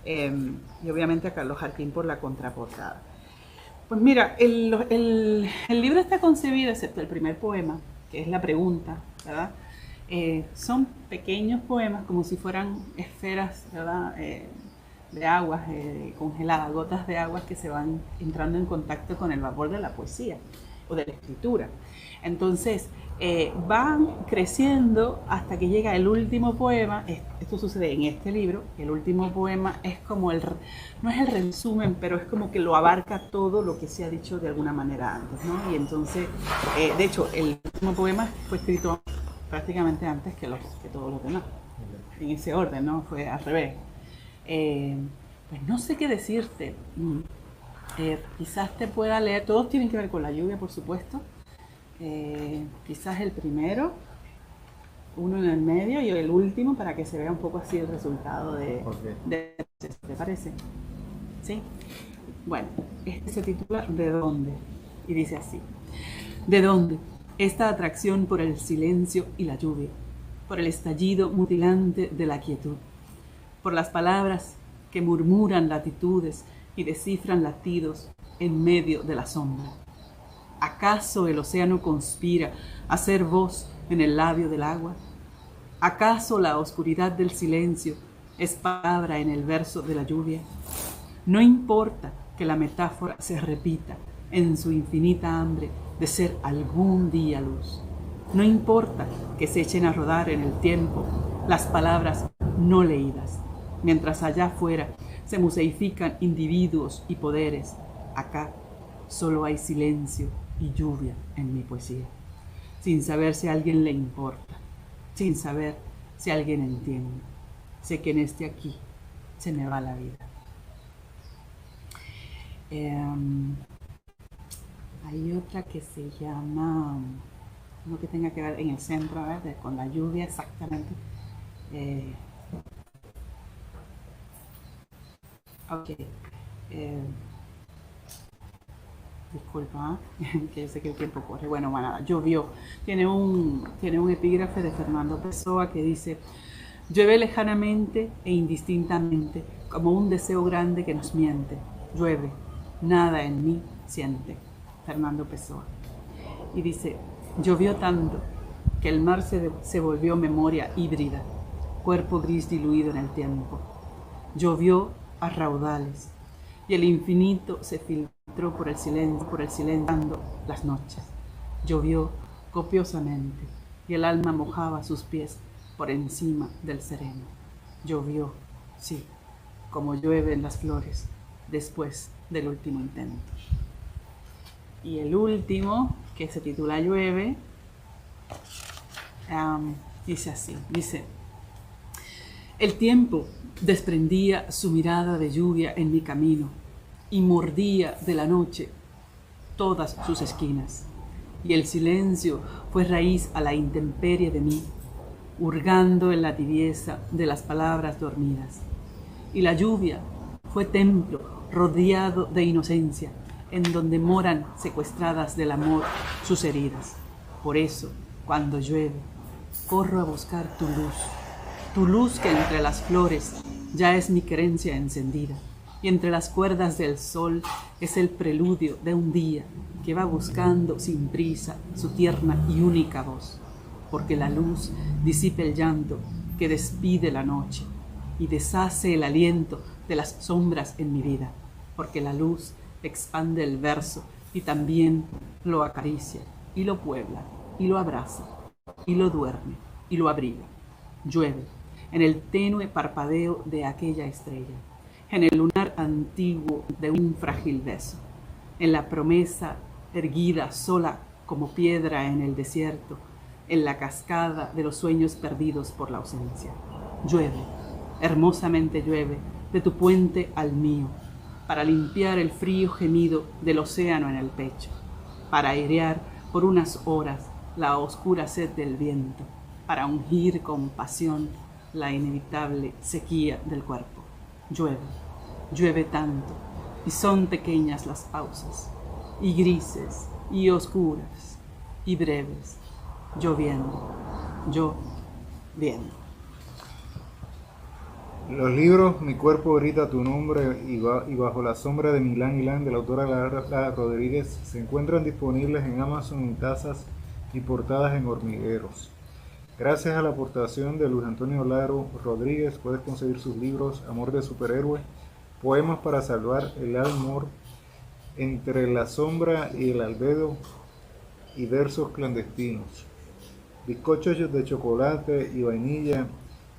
Y obviamente a Carlos Jarquín por la contraportada. Pues mira, el libro está concebido, excepto el primer poema, que es la pregunta, ¿verdad? Son pequeños poemas como si fueran esferas, ¿verdad? De aguas congeladas, gotas de agua que se van entrando en contacto con el vapor de la poesía o de la escritura. Entonces van creciendo hasta que llega el último poema. Esto sucede en este libro. El último poema es como no es el resumen, pero es como que lo abarca todo lo que se ha dicho de alguna manera antes, ¿no? Y entonces, de hecho, el último poema fue escrito prácticamente antes que todos los demás, en ese orden, ¿no? Fue al revés. Pues no sé qué decirte. Quizás te pueda leer, todos tienen que ver con la lluvia, por supuesto. Quizás el primero, uno en el medio y el último para que se vea un poco así el resultado ¿te parece? ¿Sí? Bueno, este se titula ¿De dónde? Y dice así: ¿de dónde? Esta atracción por el silencio y la lluvia, por el estallido mutilante de la quietud, por las palabras que murmuran latitudes y descifran latidos en medio de la sombra. ¿Acaso el océano conspira a ser voz en el labio del agua? ¿Acaso la oscuridad del silencio es palabra en el verso de la lluvia? No importa que la metáfora se repita en su infinita hambre de ser algún día luz. No importa que se echen a rodar en el tiempo las palabras no leídas, mientras allá afuera se museifican individuos y poderes. Acá solo hay silencio y lluvia en mi poesía, sin saber si a alguien le importa, sin saber si alguien entiende. Sé que en este aquí se me va la vida. Hay otra que se llama, uno que tenga que ver en el centro, a ver, con la lluvia exactamente. Ok. Disculpa, que sé que el tiempo corre. Bueno, nada, llovió. Tiene un epígrafe de Fernando Pessoa que dice: llueve lejanamente e indistintamente, como un deseo grande que nos miente. Llueve, nada en mí siente. Fernando Pessoa. Y dice: llovió tanto que el mar se volvió memoria híbrida, cuerpo gris diluido en el tiempo. Llovió a raudales y el infinito se filtró por el silencio dando las noches. Llovió copiosamente y el alma mojaba sus pies por encima del sereno. Llovió, sí, como llueven las flores después del último intento. Y el último, que se titula Llueve, dice así, dice: el tiempo desprendía su mirada de lluvia en mi camino y mordía de la noche todas sus esquinas. Y el silencio fue raíz a la intemperie de mí, hurgando en la tibieza de las palabras dormidas. Y la lluvia fue templo rodeado de inocencia, en donde moran secuestradas del amor sus heridas. Por eso, cuando llueve, corro a buscar tu luz que entre las flores ya es mi querencia encendida, y entre las cuerdas del sol es el preludio de un día que va buscando sin prisa su tierna y única voz, porque la luz disipa el llanto que despide la noche y deshace el aliento de las sombras en mi vida, porque la luz expande el verso y también lo acaricia y lo puebla y lo abraza y lo duerme y lo abriga. Llueve en el tenue parpadeo de aquella estrella, en el lunar antiguo de un frágil beso, en la promesa erguida sola como piedra en el desierto, en la cascada de los sueños perdidos por la ausencia. Llueve, hermosamente llueve, de tu puente al mío, para limpiar el frío gemido del océano en el pecho, para airear por unas horas la oscura sed del viento, para ungir con pasión la inevitable sequía del cuerpo. Llueve, llueve tanto, y son pequeñas las pausas, y grises, y oscuras, y breves, lloviendo, lloviendo. Los libros Mi cuerpo grita tu nombre y Bajo la sombra de Milán Milán, de la autora Lara Rodríguez, se encuentran disponibles en Amazon en tazas y portadas en hormigueros. Gracias a la aportación de Luis Antonio Laro Rodríguez puedes conseguir sus libros Amor de superhéroe, Poemas para salvar el amor, Entre la sombra y el albedo y Versos clandestinos. Bizcochos de chocolate y vainilla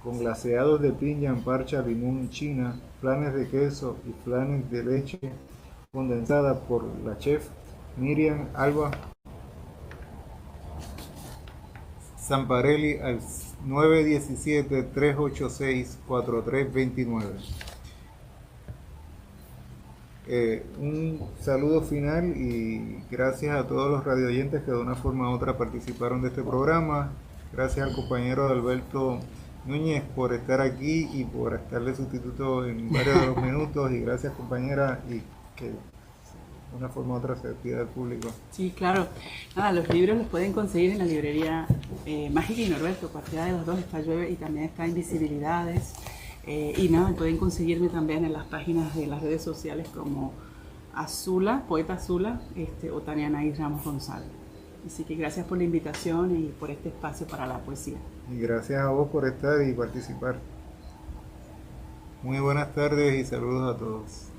con glaseados de piña en parcha, limón china, flanes de queso y flanes de leche condensada por la chef Miriam Alba Zamparelli al 917-386-4329. Un saludo final y gracias a todos los radioyentes que de una forma u otra participaron de este programa. Gracias al compañero Alberto Núñez por estar aquí y por estar de sustituto en varios de los minutos, y gracias compañera, y que de una forma u otra se despida al público. Sí, claro. Nada, los libros los pueden conseguir en la librería Mágica y Norberto, cualquiera de los dos. Está Llueve y también está Invisibilidades. Y nada, pueden conseguirme también en las páginas de las redes sociales como Azula, Poeta Azula, o Taniana y Ramos González. Así que gracias por la invitación y por este espacio para la poesía. Y gracias a vos por estar y participar. Muy buenas tardes y saludos a todos.